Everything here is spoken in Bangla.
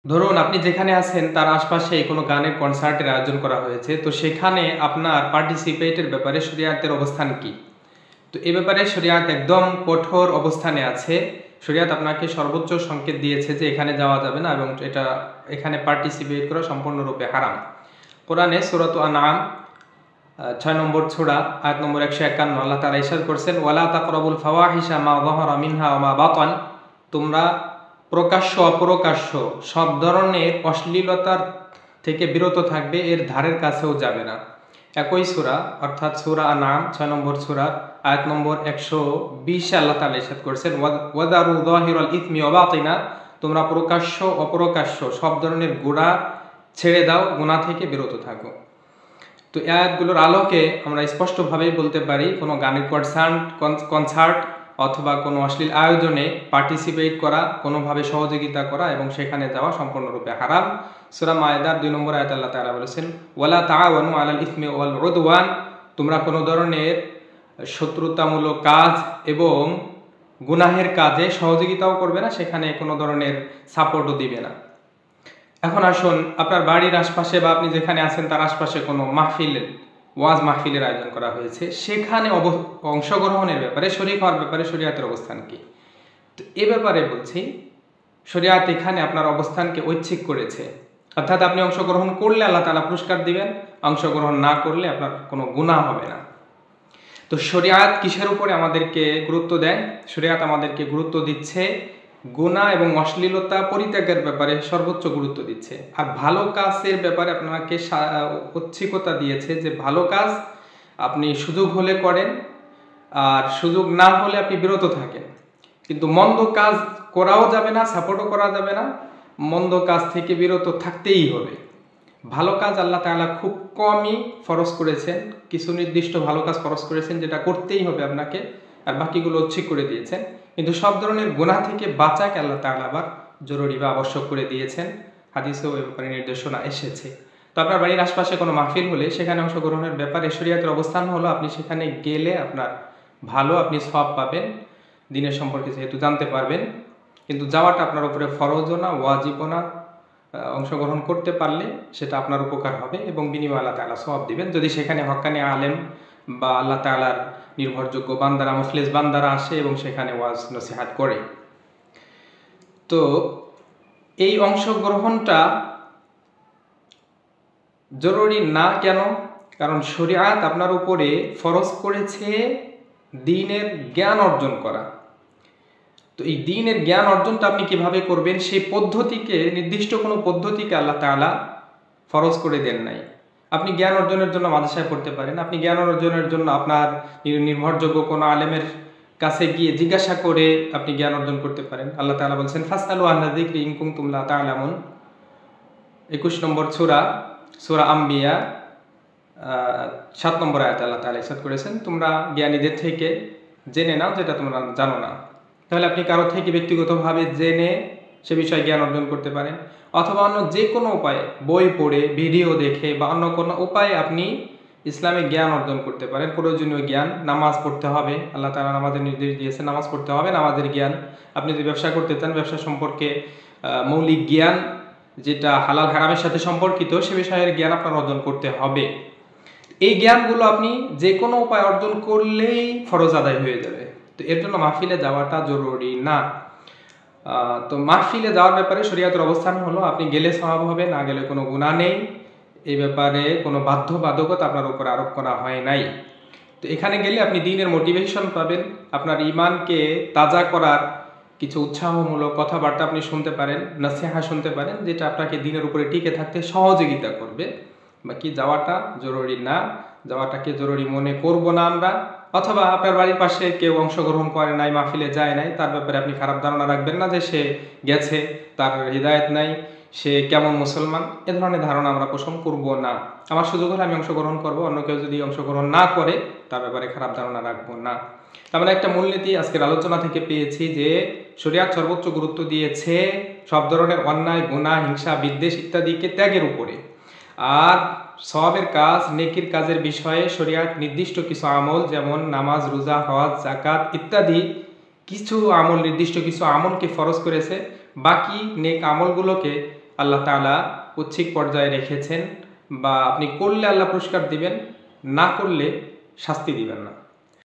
ধরুন আপনি যেখানে আছেন তার আশপাশে কোনো গানের কনসার্টের আয়োজন করা হয়েছে, তো সেখানে আপনার পার্টিসিপেটের ব্যাপারে শরিয়াতের অবস্থান কি? তো এ ব্যাপারে শরিয়াত একদম কঠোর অবস্থানে আছে। শরিয়াত আপনাকে সর্বোচ্চ সংকেত দিয়েছে যে এখানে যাওয়া যাবে না এবং এখানে পার্টিসিপেট করা সম্পূর্ণরূপে হারাম। কোরআনে সূরাত আনআম ৬ নম্বর সূরা আয়াত নম্বর ১৫১ আল্লাহ তাআলা ইরশাদ করছেন, ওয়ালা তাকরাবুল ফাওয়াহিশা মা যাহারা মিনহা ওয়া মা বাতান, তোমরা প্রকাশ্য অপ্রকাশ্য সব ধরনের অশ্লীলতার থেকে বিরত থাকবে, এর ধারের কাছেও যাবে না। একই সূরা অর্থাৎ সূরা আনআম ৬ নম্বর সূরা আয়াত নম্বর ১২০ আল্লাহ তাআলা ইরশাদ করছেন, ওয়াদারু যাহিরাল ইসমি ওয়া বাতিনা, তোমরা প্রকাশ্য অপ্রকাশ্য সব ধরনের গুনাহ ছেড়ে দাও, গুনাহ থেকে বিরত থাকো। তো এই আয়াতগুলোর আলোকে আমরা স্পষ্টভাবেই বলতে পারি কোনো গানের কনসার্ট অথবা কোনো অশ্লীল আয়োজনে পার্টিসিপেট করা, কোনোভাবে সহযোগিতা করা এবং সেখানে যাওয়া সম্পূর্ণরূপে হারাম। সূরা মায়েদার ২ নম্বর আয়াতে আল্লাহ তাআলা বলেছেন, ওয়ালা তাআওয়ানু আলাল ইসমি ওয়াল উদওয়ান, তোমরা কোনো ধরনের শত্রুতামূলক কাজ এবং গুনাহের কাজে সহযোগিতাও করবে না, সেখানে কোনো ধরনের সাপোর্টও দিবে না। এখন আসুন, আপনার বাড়ির আশপাশে বা আপনি যেখানে আছেন তার আশপাশে কোনো ওয়াজ মাহফিলের আয়োজন করা হয়েছে, সেখানে অংশগ্রহণের ব্যাপারে, শরীক হওয়ার ব্যাপারে শরিয়াতের অবস্থান কি? তো এ ব্যাপারে বলছি, শরিয়াত এখানে আপনার অবস্থানকে ঐচ্ছিক করেছে, অর্থাৎ আপনি অংশগ্রহণ করলে আল্লাহ তাআলা পুরস্কার দিবেন, অংশগ্রহণ না করলে আপনার কোনো গুনাহ হবে না। তো শরিয়াত কিসের উপরে আমাদেরকে গুরুত্ব দেয়? শরিয়াত আমাদেরকে গুরুত্ব দিচ্ছে গুনাহ এবং অশ্লীলতা পরিত্যাগের ব্যাপারে সর্বোচ্চ গুরুত্ব দিচ্ছে। আর ভালো কাজের ব্যাপারে আপনাকে ঐচ্ছিকতা দিয়েছে যে ভালো কাজ আপনি সুযোগ হলে করেন, আর সুযোগ না হলে আপনি বিরত থাকেন। কিন্তু মন্দ কাজ করাও যাবে না, সাপোর্টও করা যাবে না, মন্দ কাজ থেকে বিরত থাকতেই হবে। ভালো কাজ আল্লাহ তাআলা খুব কমই ফরজ করেছেন, কিছু নির্দিষ্ট ভালো কাজ ফরজ করেছেন যেটা করতেই হবে আপনাকে, আর বাকিগুলো ঐচ্ছিক করে দিয়েছেন। কিন্তু সব ধরনের গুনাহ থেকে বাঁচাকে আল্লাহ তাআলা আবার জরুরি বা আবশ্যক করে দিয়েছেন, হাদিসেও এ ব্যাপারে নির্দেশনা এসেছে। তো আপনার বাড়ির আশপাশে কোনো মাহফিল হলে সেখানে অংশগ্রহণের ব্যাপারে শরিয়াতের অবস্থান হলো আপনি সেখানে গেলে আপনার ভালো, আপনি সওয়াব পাবেন, দ্বীনের সম্পর্কে যেহেতু জানতে পারবেন। কিন্তু যাওয়াটা আপনার উপরে ফরজও না, ওয়াজিবও না। অংশগ্রহণ করতে পারলে সেটা আপনার উপকার হবে এবং বিনিময়ে আল্লাহ তাআলা সওয়াব দিবেন। যদি সেখানে হক্কানি আলেম বা আল্লাহ তাআলার নির্ভরযোগ্য বান্দারা, মুখলিস বান্দারা আসে এবং সেখানে ওয়াজ নসিহাত করে। তো এই অংশগ্রহণটা জরুরি না কেন? কারণ শরিয়াত আপনার উপরে ফরজ করেছে দ্বীনের জ্ঞান অর্জন করা। তো এই দ্বীনের জ্ঞান অর্জনটা আপনি কিভাবে করবেন সেই পদ্ধতিকে, নির্দিষ্ট কোনো পদ্ধতিকে আল্লাহ তাআলা ফরজ করে দেন নাই। আপনি জ্ঞান অর্জনের জন্য মাদ্রাসায় পড়তে পারেন, আপনি জ্ঞান অর্জনের জন্য আপনার নির্ভরযোগ্য কোনো আলেমের কাছে গিয়ে জিজ্ঞাসা করে আপনি জ্ঞান অর্জন করতে পারেন। আল্লাহ তাআলা বলছেন, ফাসআলু আহলা যিকরি ইন কুনতুম লা তা'লামুন, ২১ নম্বর সূরা আম্বিয়া ৭ নম্বর আয়াতে আল্লাহ তাআলা ইরশাদ করেছেন, তোমরা জ্ঞানীদের থেকে জেনে নাও যেটা তোমরা জানো না। তাহলে আপনি কারো থেকে ব্যক্তিগতভাবে জেনে সে বিষয়ে জ্ঞান অর্জন করতে পারেন, অথবা অন্য যে কোনো উপায়ে, বই পড়ে, ভিডিও দেখে বা অন্য কোনো উপায়ে আপনি ইসলামিক জ্ঞান অর্জন করতে পারেন। প্রয়োজনীয় জ্ঞান, নামাজ পড়তে হবে, আল্লাহ তাআলা নামাজের নির্দেশ দিয়েছেন, নামাজ পড়তে হবে, নামাজের জ্ঞান। আপনি যদি ব্যবসা করতে চান, ব্যবসা সম্পর্কে মৌলিক জ্ঞান যেটা হালাল হারামের সাথে সম্পর্কিত, সে বিষয়ের জ্ঞান আপনার অর্জন করতে হবে। এই জ্ঞানগুলো আপনি যে কোনো উপায় অর্জন করলেই ফরজ আদায় হয়ে যাবে। তো এর জন্য মাহফিলে যাওয়াটা জরুরি না। তো মাহফিলে যাওয়ার ব্যাপারে শরিয়াতের অবস্থান হলো আপনি গেলে সওয়াব হবে, না গেলে কোনো গুনাহ নেই। এই ব্যাপারে কোনো বাধ্যবাধকতা আপনার উপর আরোপ করা হয় নাই। তো এখানে গেলে আপনি দ্বীনের মোটিভেশন পাবেন, আপনার ঈমানকে তাজা করার কিছু উৎসাহমূলক কথাবার্তা আপনি শুনতে পারেন, নসিহা শুনতে পারেন, যেটা আপনাকে দ্বীনের উপরে টিকে থাকতে সহযোগিতা করবে। বাকি যাওয়াটা জরুরি না, যাওয়াটাকে জরুরি মনে করব না আমরা। অথবা আপনার বাড়ির পাশে কেউ অংশগ্রহণ করে নাই, মাহফিলে যায় নাই, তার ব্যাপারে আপনি খারাপ ধারণা রাখবেন না যে সে গেছে, তার হিদায়াত নাই, সে কেমন মুসলমান, এ ধরনের ধারণা আমরা পোষণ করব না। আমার সুযোগ হলে আমি অংশগ্রহণ করব, অন্য কেউ যদি অংশগ্রহণ না করে তার ব্যাপারে খারাপ ধারণা রাখবো না। আমরা একটা মূলনীতি আজকের আলোচনা থেকে পেয়েছি যে শরিয়াত সর্বোচ্চ গুরুত্ব দিয়েছে সব ধরনের অন্যায়, গুনাহ, হিংসা, বিদ্বেষ ইত্যাদিকে ত্যাগের উপরে। আর সওয়াবের কাজ, নেকির কাজের বিষয়ে শরিয়াত নির্দিষ্ট কিছু আমল, যেমন নামাজ, রোজা, হজ, যাকাত ইত্যাদি কিছু আমল, নির্দিষ্ট কিছু আমলকে ফরজ করেছে। বাকি নেক আমলগুলোকে আল্লাহ তাআলা ঐচ্ছিক পর্যায়ে রেখেছেন, বা আপনি করলে আল্লাহ পুরস্কার দিবেন, না করলে শাস্তি দিবেন না।